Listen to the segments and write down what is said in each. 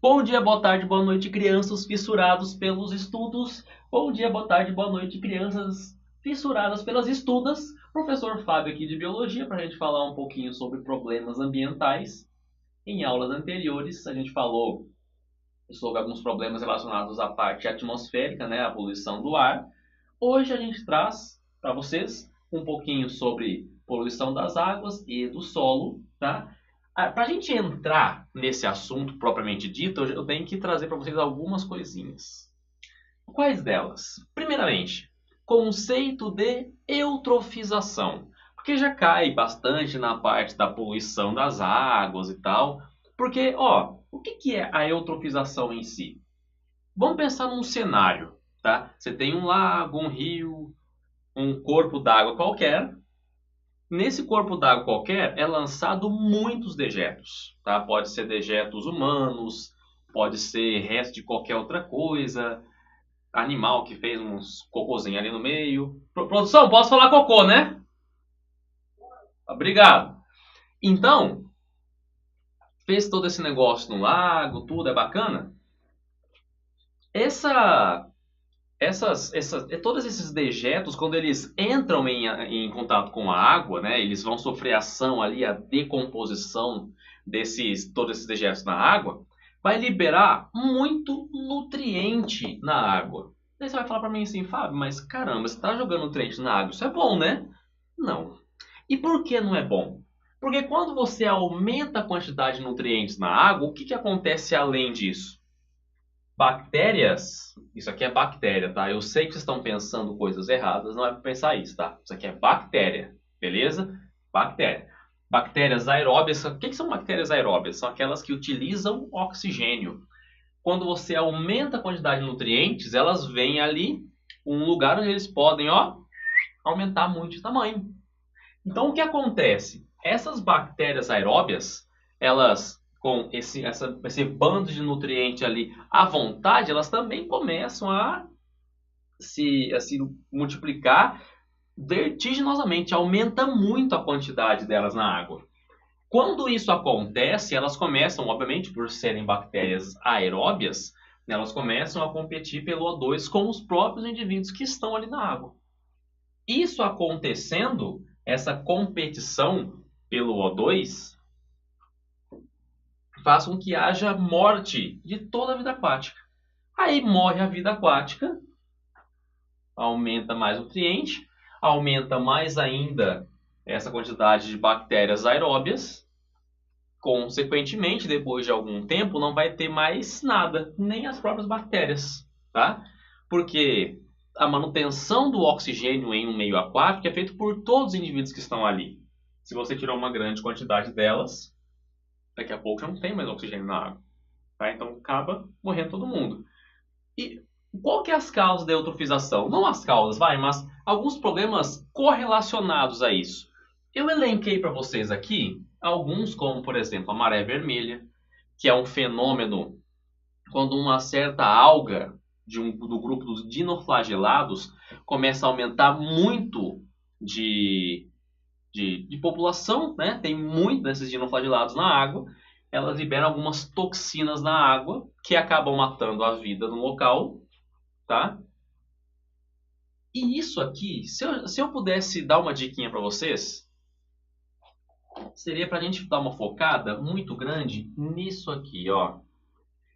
Bom dia, boa tarde, boa noite, crianças fissurados pelos estudos. Bom dia, boa tarde, boa noite, crianças fissuradas pelas estudas. Professor Fábio aqui de Biologia para a gente falar um pouquinho sobre problemas ambientais. Em aulas anteriores, a gente falou sobre alguns problemas relacionados à parte atmosférica, né, a poluição do ar. Hoje a gente traz para vocês um pouquinho sobre poluição das águas e do solo, tá? Para a gente entrar nesse assunto propriamente dito, eu tenho que trazer para vocês algumas coisinhas. Quais delas? Primeiramente, conceito de eutrofização, porque já cai bastante na parte da poluição das águas e tal. Porque, ó, o que é a eutrofização em si? Vamos pensar num cenário, tá? Você tem um lago, um rio, um corpo d'água qualquer. Nesse corpo d'água qualquer é lançado muitos dejetos, tá? Pode ser dejetos humanos, pode ser resto de qualquer outra coisa, animal que fez uns cocôzinho ali no meio. Produção, posso falar cocô, né? Obrigado. Então, fez todo esse negócio no lago, tudo é bacana. Essa todos esses dejetos, quando eles entram em contato com a água, né, eles vão sofrer ação ali, a decomposição todos esses dejetos na água, vai liberar muito nutriente na água. Daí você vai falar para mim assim, Fábio, mas caramba, você está jogando nutriente na água, isso é bom, né? Não. E por que não é bom? Porque quando você aumenta a quantidade de nutrientes na água, o que acontece além disso? Bactérias, isso aqui é bactéria, tá? Eu sei que vocês estão pensando coisas erradas, não é para pensar isso, tá? Isso aqui é bactéria, beleza? Bactéria. Bactérias aeróbias, o que são bactérias aeróbias? São aquelas que utilizam oxigênio. Quando você aumenta a quantidade de nutrientes, elas vêm ali, um lugar onde eles podem, ó, aumentar muito de tamanho. Então, o que acontece? Essas bactérias aeróbias, elas, com esse bando de nutrientes ali à vontade, elas também começam a se multiplicar vertiginosamente, aumenta muito a quantidade delas na água. Quando isso acontece, elas começam, obviamente, por serem bactérias aeróbias, elas começam a competir pelo O2 com os próprios indivíduos que estão ali na água. Isso acontecendo, essa competição pelo O2 faz com que haja morte de toda a vida aquática. Aí morre a vida aquática, aumenta mais nutriente, aumenta mais ainda essa quantidade de bactérias aeróbias. Consequentemente, depois de algum tempo, não vai ter mais nada, nem as próprias bactérias, tá? Porque a manutenção do oxigênio em um meio aquático é feita por todos os indivíduos que estão ali. Se você tirar uma grande quantidade delas, daqui a pouco já não tem mais oxigênio na água, tá? Então acaba morrendo todo mundo. E qual que é as causas da eutrofização? Não as causas, mas alguns problemas correlacionados a isso. Eu elenquei para vocês aqui alguns, como por exemplo a maré vermelha, que é um fenômeno quando uma certa alga do grupo dos dinoflagelados começa a aumentar muito de, de população, né? Tem muito desses dinoflagelados na água, elas liberam algumas toxinas na água que acabam matando a vida no local, tá? E isso aqui, se eu pudesse dar uma diquinha para vocês, seria para a gente dar uma focada muito grande nisso aqui, ó.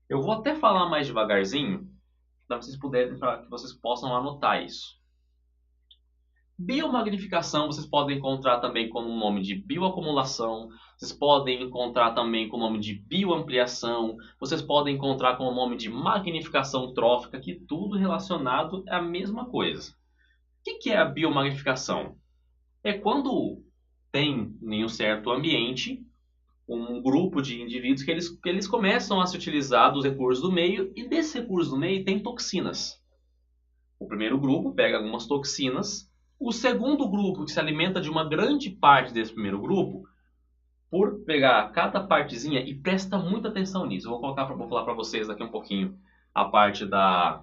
Eu vou até falar mais devagarzinho, para vocês puderem, para que vocês possam anotar isso. Biomagnificação vocês podem encontrar também com o nome de bioacumulação, vocês podem encontrar também com o nome de bioampliação, vocês podem encontrar com o nome de magnificação trófica, que tudo relacionado é a mesma coisa. O que é a biomagnificação? É quando tem em um certo ambiente um grupo de indivíduos que eles começam a se utilizar dos recursos do meio e desses recursos do meio tem toxinas. O primeiro grupo pega algumas toxinas, o segundo grupo que se alimenta de uma grande parte desse primeiro grupo, por pegar cada partezinha e presta muita atenção nisso. Vou falar para vocês daqui um pouquinho a parte da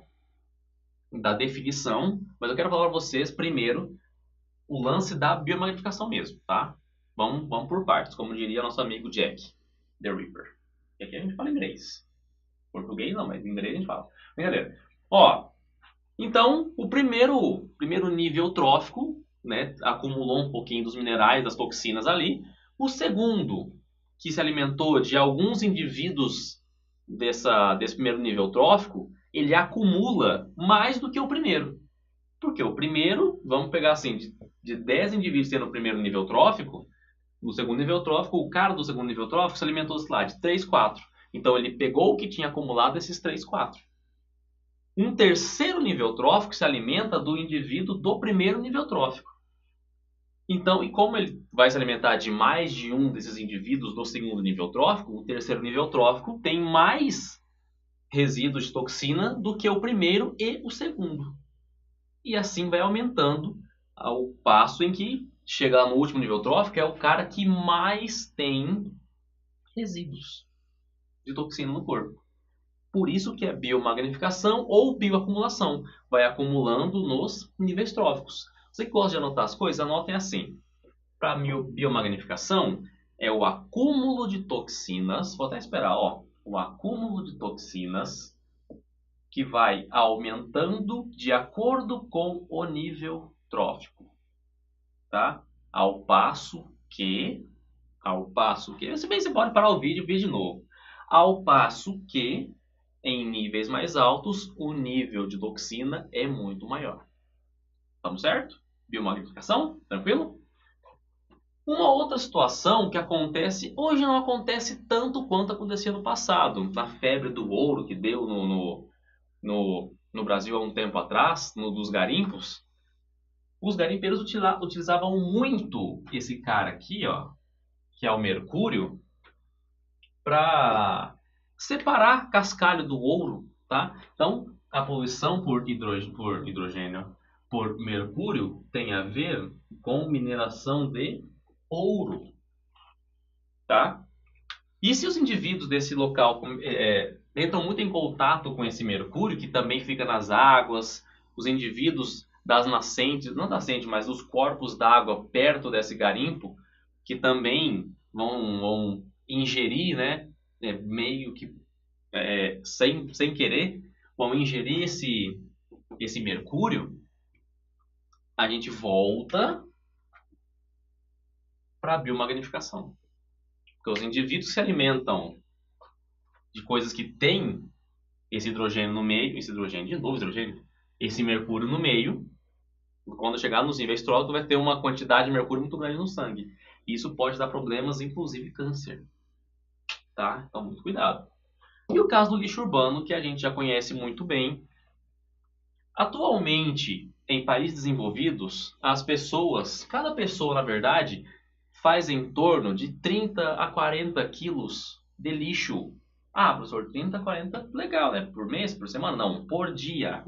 definição, mas eu quero falar para vocês primeiro o lance da biomagnificação mesmo, tá? Vamos por partes, como diria nosso amigo Jack the Ripper. E aqui a gente fala inglês. Português não, mas em inglês a gente fala. Brincadeira. Ó, então, o primeiro nível trófico, né, acumulou um pouquinho dos minerais, das toxinas ali. O segundo, que se alimentou de alguns indivíduos desse primeiro nível trófico, ele acumula mais do que o primeiro. Porque o primeiro, vamos pegar assim, de 10 indivíduos tendo o primeiro nível trófico, no segundo nível trófico, o cara do segundo nível trófico se alimentou, sei lá, de 3, 4. Então ele pegou o que tinha acumulado esses 3, 4. Um terceiro nível trófico se alimenta do indivíduo do primeiro nível trófico. Então, e como ele vai se alimentar de mais de um desses indivíduos do segundo nível trófico, o terceiro nível trófico tem mais resíduos de toxina do que o primeiro e o segundo. E assim vai aumentando ao passo em que chegar no último nível trófico é o cara que mais tem resíduos de toxina no corpo. Por isso que é biomagnificação ou bioacumulação. Vai acumulando nos níveis tróficos. Você que gosta de anotar as coisas, anotem assim. Para biomagnificação, é o acúmulo de toxinas. Vou até esperar, ó. O acúmulo de toxinas que vai aumentando de acordo com o nível trófico. Tá? Ao passo que, se bem você pode parar o vídeo e ver de novo. Ao passo que, em níveis mais altos, o nível de toxina é muito maior. Estamos certo? Biomagnificação? Tranquilo? Uma outra situação que acontece, hoje não acontece tanto quanto acontecia no passado, na febre do ouro que deu no Brasil há um tempo atrás, dos garimpos. Os garimpeiros utilizavam muito esse cara aqui, ó, que é o mercúrio, para separar cascalho do ouro, tá? Então, a poluição por hidrogênio, por mercúrio, tem a ver com mineração de ouro, tá? E se os indivíduos desse local entram muito em contato com esse mercúrio, que também fica nas águas, os indivíduos das nascentes, não nascentes, mas dos corpos d'água perto desse garimpo, que também vão ingerir, né, meio que sem querer, vão ingerir esse mercúrio, a gente volta para a biomagnificação. Porque os indivíduos que se alimentam de coisas que têm esse hidrogênio no meio, esse mercúrio no meio, quando chegar nos níveis tróficos vai ter uma quantidade de mercúrio muito grande no sangue. Isso pode dar problemas, inclusive câncer. Tá? Então, muito cuidado. E o caso do lixo urbano, que a gente já conhece muito bem. Atualmente, em países desenvolvidos, cada pessoa, na verdade, faz em torno de 30 a 40 quilos de lixo. Ah, professor, 30 a 40, legal, né? Por mês, por semana? Não, por dia.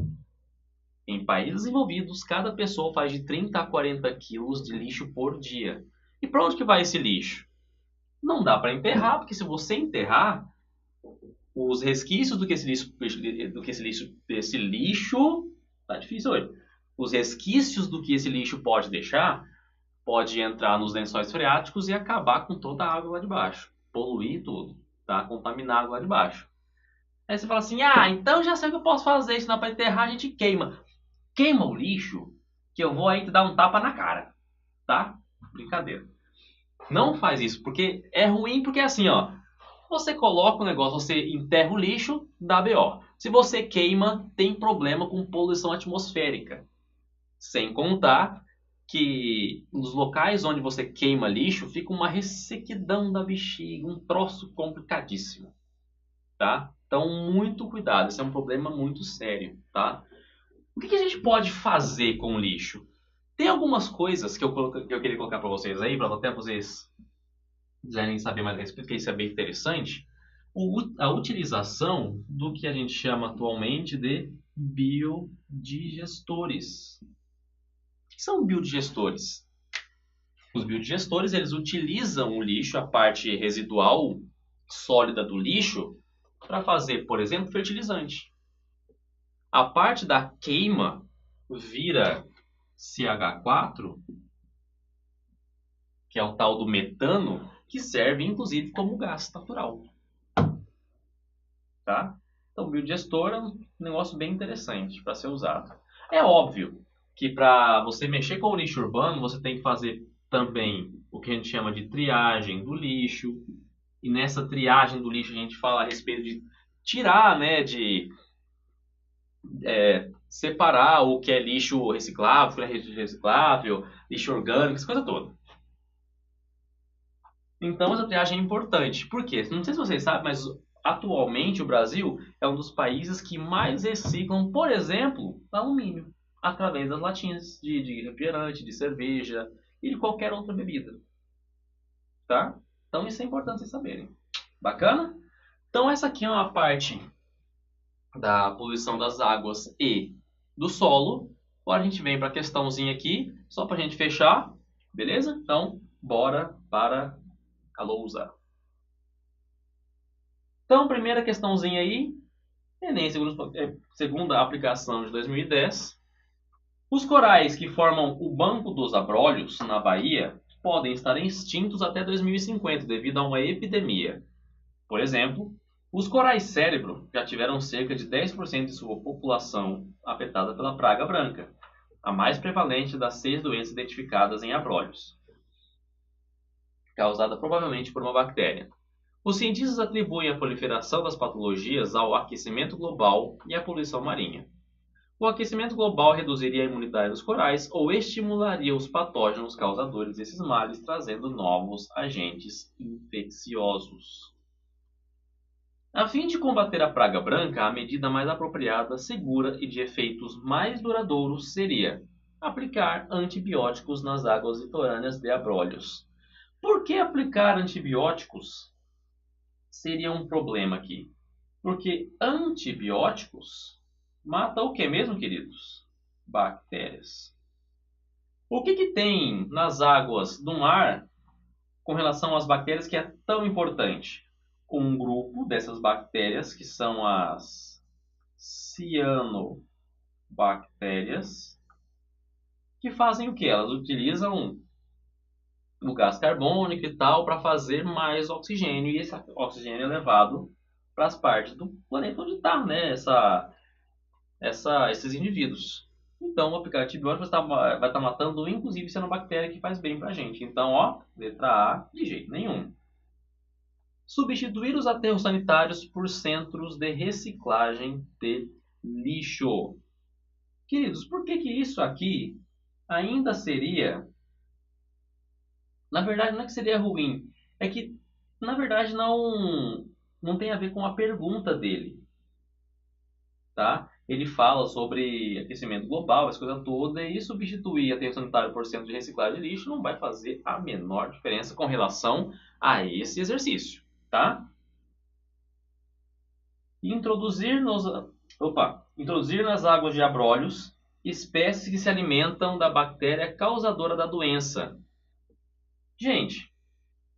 Em países desenvolvidos, cada pessoa faz de 30 a 40 quilos de lixo por dia. E para onde que vai esse lixo? Não dá para enterrar, porque se você enterrar, os resquícios desse lixo, tá difícil hoje. Os resquícios do que esse lixo pode deixar, pode entrar nos lençóis freáticos e acabar com toda a água lá de baixo, poluir tudo, tá? Contaminar a água lá de baixo. Aí você fala assim, então já sei o que eu posso fazer, senão para enterrar a gente queima. Queima o lixo, que eu vou aí te dar um tapa na cara, tá? Brincadeira. Não faz isso, porque é ruim, porque assim, ó, você coloca o negócio, você enterra o lixo, dá BO. Se você queima, tem problema com poluição atmosférica. Sem contar que nos locais onde você queima lixo, fica uma ressequidão da bexiga, um troço complicadíssimo, tá? Então, muito cuidado, esse é um problema muito sério, tá? O que a gente pode fazer com o lixo? Tem algumas coisas que eu queria colocar para vocês aí, para até vocês quiserem saber mais a respeito, que isso é bem interessante. A utilização do que a gente chama atualmente de biodigestores. O que são biodigestores? Os biodigestores, eles utilizam o lixo, a parte residual sólida do lixo, para fazer, por exemplo, fertilizante. A parte da queima vira CH4, que é o tal do metano, que serve inclusive como gás natural. Tá? Então, o biodigestor é um negócio bem interessante para ser usado. É óbvio que para você mexer com o lixo urbano, você tem que fazer também o que a gente chama de triagem do lixo. E nessa triagem do lixo a gente fala a respeito de tirar, né, de separar o que é lixo reciclável, o que não é lixo reciclável, lixo orgânico, essa coisa toda. Então essa triagem é importante. Por quê? Não sei se vocês sabem, mas atualmente o Brasil é um dos países que mais reciclam, por exemplo, alumínio, através das latinhas de refrigerante, de cerveja e de qualquer outra bebida. Tá? Então isso é importante vocês saberem. Bacana? Então essa aqui é uma parte da poluição das águas e do solo. Agora a gente vem para a questãozinha aqui, só para a gente fechar, beleza? Então, bora para a lousa. Então, primeira questãozinha aí, Enem, segunda aplicação de 2010. Os corais que formam o Banco dos Abrolhos, na Bahia, podem estar extintos até 2050 devido a uma epidemia. Por exemplo, os corais cérebro já tiveram cerca de 10% de sua população afetada pela praga branca, a mais prevalente das 6 doenças identificadas em abrolhos, causada provavelmente por uma bactéria. Os cientistas atribuem a proliferação das patologias ao aquecimento global e à poluição marinha. O aquecimento global reduziria a imunidade dos corais ou estimularia os patógenos causadores desses males, trazendo novos agentes infecciosos. A fim de combater a praga branca, a medida mais apropriada, segura e de efeitos mais duradouros seria aplicar antibióticos nas águas litorâneas de abrolhos. Por que aplicar antibióticos seria um problema aqui? Porque antibióticos matam o que mesmo, queridos? Bactérias. O que tem nas águas do mar com relação às bactérias que é tão importante? Um grupo dessas bactérias, que são as cianobactérias, que fazem o que? Elas utilizam o gás carbônico e tal para fazer mais oxigênio, e esse oxigênio é levado para as partes do planeta onde está, né, esses indivíduos. Então, aplicar antibiótico vai estar matando, inclusive, cianobactéria que faz bem para a gente. Então, ó, letra A, de jeito nenhum. Substituir os aterros sanitários por centros de reciclagem de lixo. Queridos, por que isso aqui ainda seria... Na verdade, não é que seria ruim. É que, na verdade, não tem a ver com a pergunta dele. Tá? Ele fala sobre aquecimento global, essa coisa toda, e substituir aterro sanitário por centro de reciclagem de lixo não vai fazer a menor diferença com relação a esse exercício. Tá? Introduzir nas águas de abrolhos espécies que se alimentam da bactéria causadora da doença. Gente,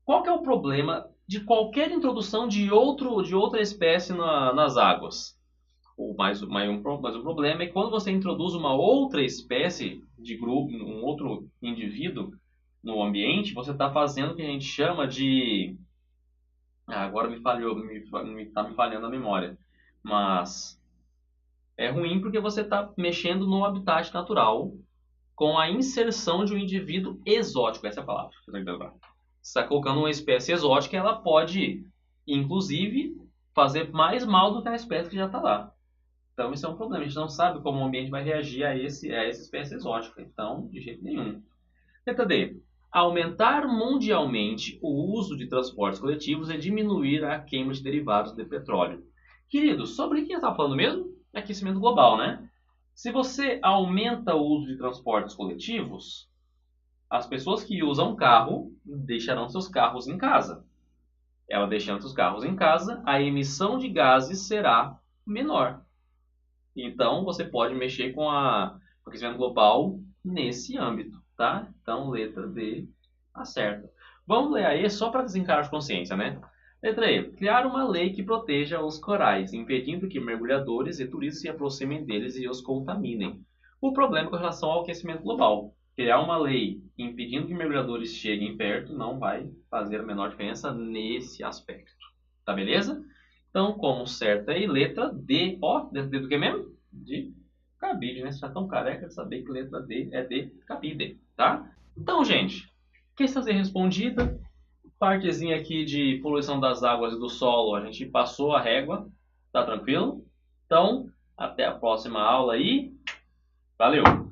qual que é o problema de qualquer introdução de outra espécie nas águas? Mas o problema é que quando você introduz uma outra espécie de grupo, um outro indivíduo no ambiente, você está fazendo o que a gente chama de... agora está me falhando a memória. Mas é ruim porque você está mexendo no habitat natural com a inserção de um indivíduo exótico. Essa é a palavra. Você está colocando uma espécie exótica e ela pode, inclusive, fazer mais mal do que a espécie que já está lá. Então isso é um problema. A gente não sabe como o ambiente vai reagir a essa espécie exótica. Então, de jeito nenhum. Letra D. Aumentar mundialmente o uso de transportes coletivos e diminuir a queima de derivados de petróleo. Queridos, sobre o que eu estava falando mesmo? Aquecimento global, né? Se você aumenta o uso de transportes coletivos, as pessoas que usam carro deixarão seus carros em casa. Ela deixando seus carros em casa, a emissão de gases será menor. Então, você pode mexer com o aquecimento global nesse âmbito, tá? Então, letra D, acerta. Vamos ler aí só para desencargo de consciência, né? Letra E. Criar uma lei que proteja os corais, impedindo que mergulhadores e turistas se aproximem deles e os contaminem. O problema com relação ao aquecimento global. Criar uma lei impedindo que mergulhadores cheguem perto não vai fazer a menor diferença nesse aspecto. Tá beleza? Então, como certa aí, letra D. Ó, letra D do que mesmo? De cabide, né? Você já tão careca de saber que letra D é de cabide, tá? Então, gente, questão ser respondida. Partezinha aqui de poluição das águas e do solo, a gente passou a régua, tá tranquilo? Então, até a próxima aula aí. Valeu!